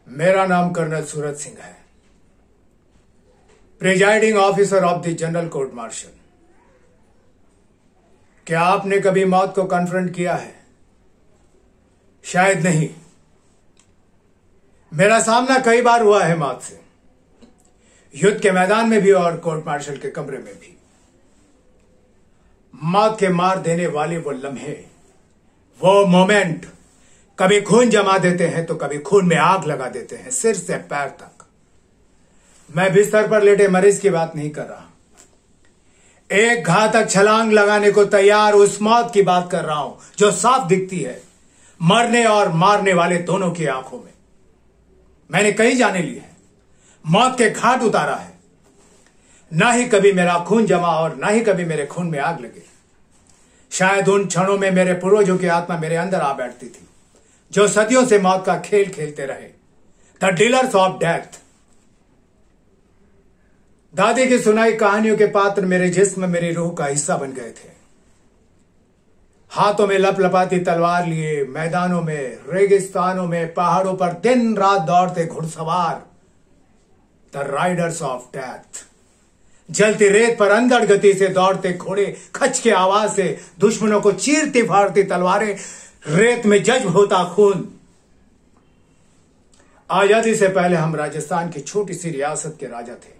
मेरा नाम कर्नल सूरज सिंह है, presiding officer of the general court martial. क्या आपने कभी मौत को कन्फ्रंट किया है? शायद नहीं। मेरा सामना कई बार हुआ है मौत से, युद्ध के मैदान में भी और कोर्ट मार्शल के कमरे में भी। मौत के मार देने वाले वो लम्हे, वो मोमेंट कभी खून जमा देते हैं तो कभी खून में आग लगा देते हैं, सिर से पैर तक। मैं बिस्तर पर लेटे मरीज की बात नहीं कर रहा, एक घातक छलांग लगाने को तैयार उस मौत की बात कर रहा हूं जो साफ दिखती है मरने और मारने वाले दोनों की आंखों में। मैंने कई जाने लिए हैं, मौत के घाट उतारा है। ना ही कभी मेरा खून जमा और ना ही कभी मेरे खून में आग लगे। शायद उन क्षणों में मेरे पूर्वजों की आत्मा मेरे अंदर आ बैठती थी, जो सदियों से मौत का खेल खेलते रहे, द डीलर्स ऑफ डेथ। दादी की सुनाई कहानियों के पात्र मेरे जिस्म, मेरी रूह का हिस्सा बन गए थे। हाथों में लपलपाती तलवार लिए मैदानों में, रेगिस्तानों में, पहाड़ों पर दिन रात दौड़ते घुड़सवार, द राइडर्स ऑफ डेथ। जलती रेत पर अंधड़ गति से दौड़ते घोड़े, खच के आवाज से दुश्मनों को चीरती फाड़ती तलवारें, रेत में जज्ब होता खून। आजादी से पहले हम राजस्थान की छोटी सी रियासत के राजा थे।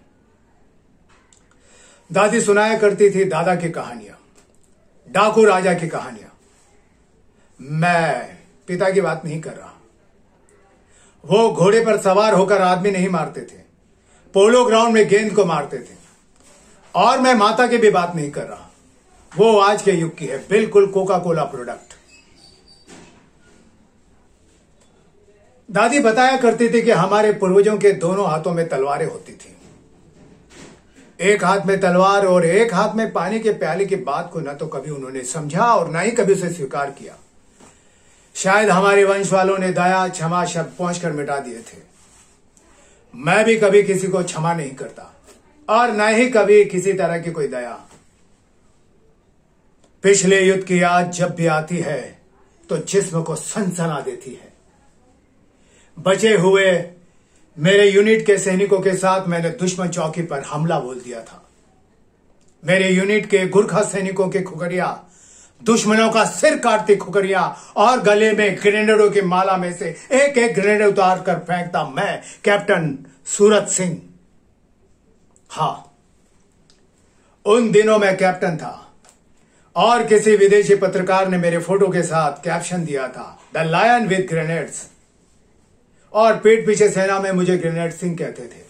दादी सुनाया करती थी दादा की कहानियां, डाकू राजा की कहानियां। मैं पिता की बात नहीं कर रहा। वो घोड़े पर सवार होकर आदमी नहीं मारते थे, पोलो ग्राउंड में गेंद को मारते थे। और मैं माता की भी बात नहीं कर रहा, वो आज के युग की है, बिल्कुल कोका कोला प्रोडक्ट। दादी बताया करती थी कि हमारे पूर्वजों के दोनों हाथों में तलवारें होती थी। एक हाथ में तलवार और एक हाथ में पानी के प्याले की बात को न तो कभी उन्होंने समझा और न ही कभी उसे स्वीकार किया। शायद हमारे वंश वालों ने दया क्षमा शब्द पहुंचकर मिटा दिए थे। मैं भी कभी किसी को क्षमा नहीं करता और न ही कभी किसी तरह की कोई दया। पिछले युद्ध की याद जब भी आती है तो जिस्म को सनसना देती है। बचे हुए मेरे यूनिट के सैनिकों के साथ मैंने दुश्मन चौकी पर हमला बोल दिया था। मेरे यूनिट के गुरखा सैनिकों के खुखरिया, दुश्मनों का सिर काटती खुखरिया और गले में ग्रेनेडों की माला में से एक एक ग्रेनेड उतार कर फेंकता मैं, कैप्टन सूरज सिंह। हां, उन दिनों मैं कैप्टन था और किसी विदेशी पत्रकार ने मेरे फोटो के साथ कैप्शन दिया था, द लायन विद ग्रेनेड्स। और पीठ पीछे सेना में मुझे ग्रेनेड सिंह कहते थे।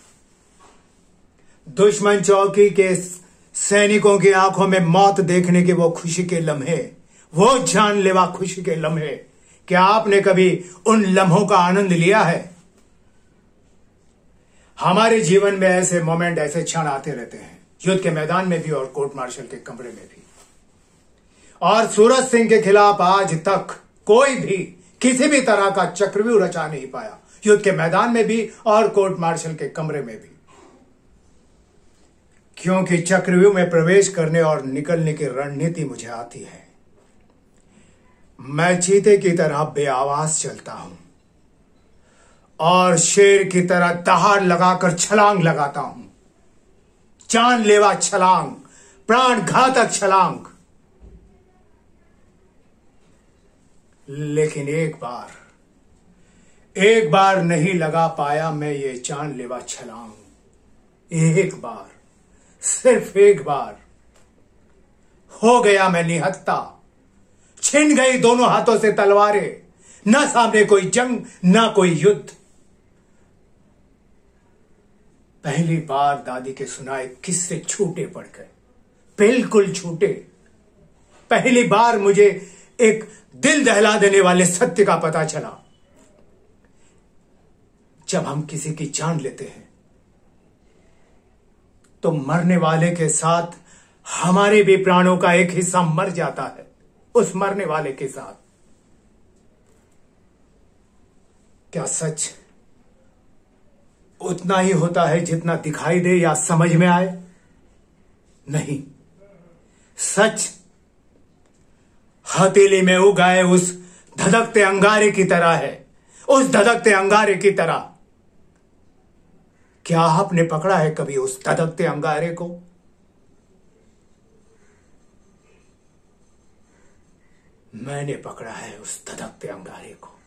दुश्मन चौकी के सैनिकों की आंखों में मौत देखने के वो खुशी के लम्हे, वो जानलेवा खुशी के लम्हे, क्या आपने कभी उन लम्हों का आनंद लिया है? हमारे जीवन में ऐसे मोमेंट, ऐसे क्षण आते रहते हैं, युद्ध के मैदान में भी और कोर्ट मार्शल के कमरे में भी। और सूरज सिंह के खिलाफ आज तक कोई भी किसी भी तरह का चक्रव्यूह रचा नहीं पाया, युद्ध के मैदान में भी और कोर्ट मार्शल के कमरे में भी। क्योंकि चक्रव्यूह में प्रवेश करने और निकलने की रणनीति मुझे आती है। मैं चीते की तरह बेआवाज चलता हूं और शेर की तरह दहाड़ लगाकर छलांग लगाता हूं, जानलेवा छलांग, प्राण घातक छलांग। लेकिन एक बार नहीं लगा पाया मैं ये जानलेवा छलांग। एक बार, सिर्फ एक बार हो गया मैं निहत्था। छिन गई दोनों हाथों से तलवारें, न सामने कोई जंग, न कोई युद्ध। पहली बार दादी के सुनाए किस्से छूटे पड़ गए, बिल्कुल छूटे। पहली बार मुझे एक दिल दहला देने वाले सत्य का पता चला। जब हम किसी की जान लेते हैं तो मरने वाले के साथ हमारे भी प्राणों का एक हिस्सा मर जाता है, उस मरने वाले के साथ। क्या सच उतना ही होता है जितना दिखाई दे या समझ में आए? नहीं, सच हथेली में उगाए उस धधकते अंगारे की तरह है, उस धधकते अंगारे की तरह क्या आपने पकड़ा है कभी उस धधकते अंगारे को? मैंने पकड़ा है उस धधकते अंगारे को।